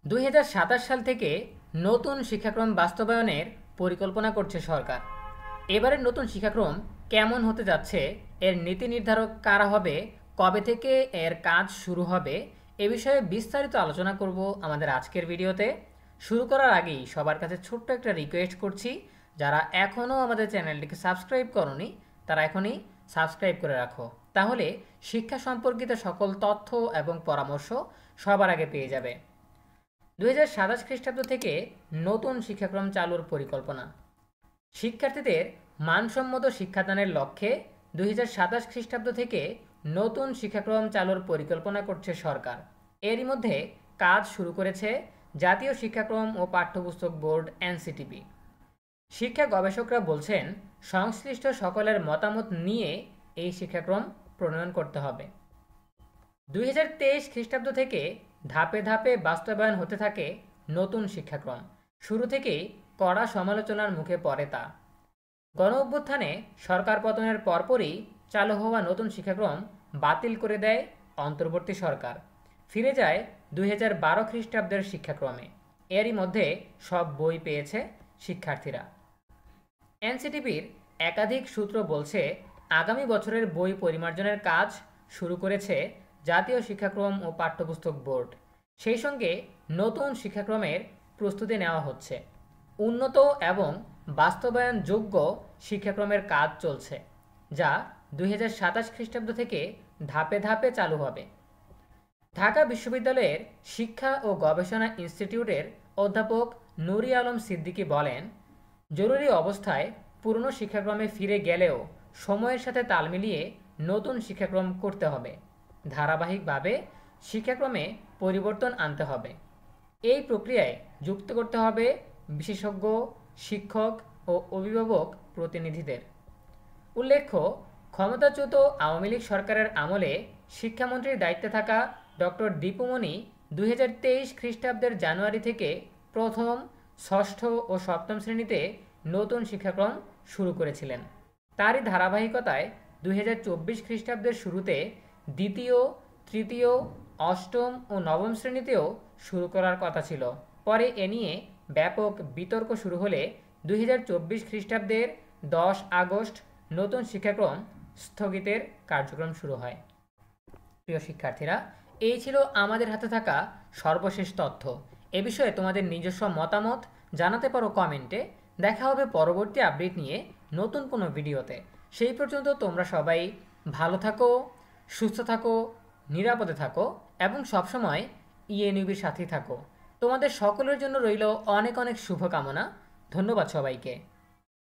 2027 সাল থেকে নতুন শিক্ষাক্রম বাস্তবায়নের পরিকল্পনা করছে সরকার। এবারের নতুন শিক্ষাক্রম কেমন হতে যাচ্ছে, এর নীতি নির্ধারক কারা হবে, কবে থেকে এর কাজ শুরু হবে, এ বিষয়ে বিস্তারিত আলোচনা করব আমাদের আজকের ভিডিওতে। শুরু করার আগেই সবার কাছে ছোট্ট একটা রিকোয়েস্ট করছি, যারা এখনও আমাদের চ্যানেলটিকে সাবস্ক্রাইব করনি তারা এখনই সাবস্ক্রাইব করে রাখো, তাহলে শিক্ষা সম্পর্কিত সকল তথ্য এবং পরামর্শ সবার আগে পেয়ে যাবে। 2027 খ্রিস্টাব্দ থেকে নতুন শিক্ষাক্রম চালুর পরিকল্পনা। শিক্ষার্থীদের মানসম্মত শিক্ষাদানের লক্ষ্যে 2027 খ্রিস্টাব্দ থেকে নতুন শিক্ষাক্রম চালুর পরিকল্পনা করছে সরকার। এরই মধ্যে কাজ শুরু করেছে জাতীয় শিক্ষাক্রম ও পাঠ্যপুস্তক বোর্ড এনসিটিবি। শিক্ষা গবেষকরা বলছেন, সংশ্লিষ্ট সকলের মতামত নিয়ে এই শিক্ষাক্রম প্রণয়ন করতে হবে। 2023 খ্রিস্টাব্দ থেকে ধাপে ধাপে বাস্তবায়ন হতে থাকে নতুন শিক্ষাক্রম। শুরু থেকেই কড়া সমালোচনার মুখে পড়ে তা। গণ অভ্যুত্থানে সরকার পতনের পরপরই চালু হওয়া নতুন শিক্ষাক্রম বাতিল করে দেয় অন্তর্বর্তী সরকার। ফিরে যায় 2012 খ্রিস্টাব্দের শিক্ষাক্রমে। এরই মধ্যে সব বই পেয়েছে শিক্ষার্থীরা। এনসিটিবির একাধিক সূত্র বলছে, আগামী বছরের বই পরিমার্জনের কাজ শুরু করেছে জাতীয় শিক্ষাক্রম ও পাঠ্যপুস্তক বোর্ড। সেই সঙ্গে নতুন শিক্ষাক্রমের প্রস্তুতি নেওয়া হচ্ছে। উন্নত এবং বাস্তবায়নযোগ্য শিক্ষাক্রমের কাজ চলছে, যা 2027 খ্রিস্টাব্দ থেকে ধাপে ধাপে চালু হবে। ঢাকা বিশ্ববিদ্যালয়ের শিক্ষা ও গবেষণা ইনস্টিটিউটের অধ্যাপক নুরি আলম সিদ্দিকী বলেন, জরুরি অবস্থায় পুরনো শিক্ষাক্রমে ফিরে গেলেও সময়ের সাথে তাল মিলিয়ে নতুন শিক্ষাক্রম করতে হবে। ধারাবাহিকভাবে শিক্ষাক্রমে পরিবর্তন আনতে হবে। এই প্রক্রিয়ায় যুক্ত করতে হবে বিশেষজ্ঞ, শিক্ষক ও অভিভাবক প্রতিনিধিদের। উল্লেখ্য, ক্ষমতাচ্যুত আওয়ামী লীগ সরকারের আমলে শিক্ষামন্ত্রীর দায়িত্বে থাকা ডক্টর দীপুমণি 2023 খ্রিস্টাব্দের জানুয়ারি থেকে প্রথম, ষষ্ঠ ও সপ্তম শ্রেণীতে নতুন শিক্ষাক্রম শুরু করেছিলেন। তারই ধারাবাহিকতায় 2024 খ্রিস্টাব্দের শুরুতে দ্বিতীয়, তৃতীয়, অষ্টম ও নবম শ্রেণীতেও শুরু করার কথা ছিল। পরে এ নিয়ে ব্যাপক বিতর্ক শুরু হলে 2024 খ্রিস্টাব্দের 10 আগস্ট নতুন শিক্ষাক্রম স্থগিতের কার্যক্রম শুরু হয়। প্রিয় শিক্ষার্থীরা, এই ছিল আমাদের হাতে থাকা সর্বশেষ তথ্য। এ বিষয়ে তোমাদের নিজস্ব মতামত জানাতে পারো কমেন্টে। দেখা হবে পরবর্তী আপডেট নিয়ে নতুন কোনো ভিডিওতে। সেই পর্যন্ত তোমরা সবাই ভালো থাকো, সুস্থ থাকো, নিরাপদে থাকো এবং সবসময় ইএনইউবির সাথেই থাকো। তোমাদের সকলের জন্য রইল অনেক অনেক শুভকামনা। ধন্যবাদ সবাইকে।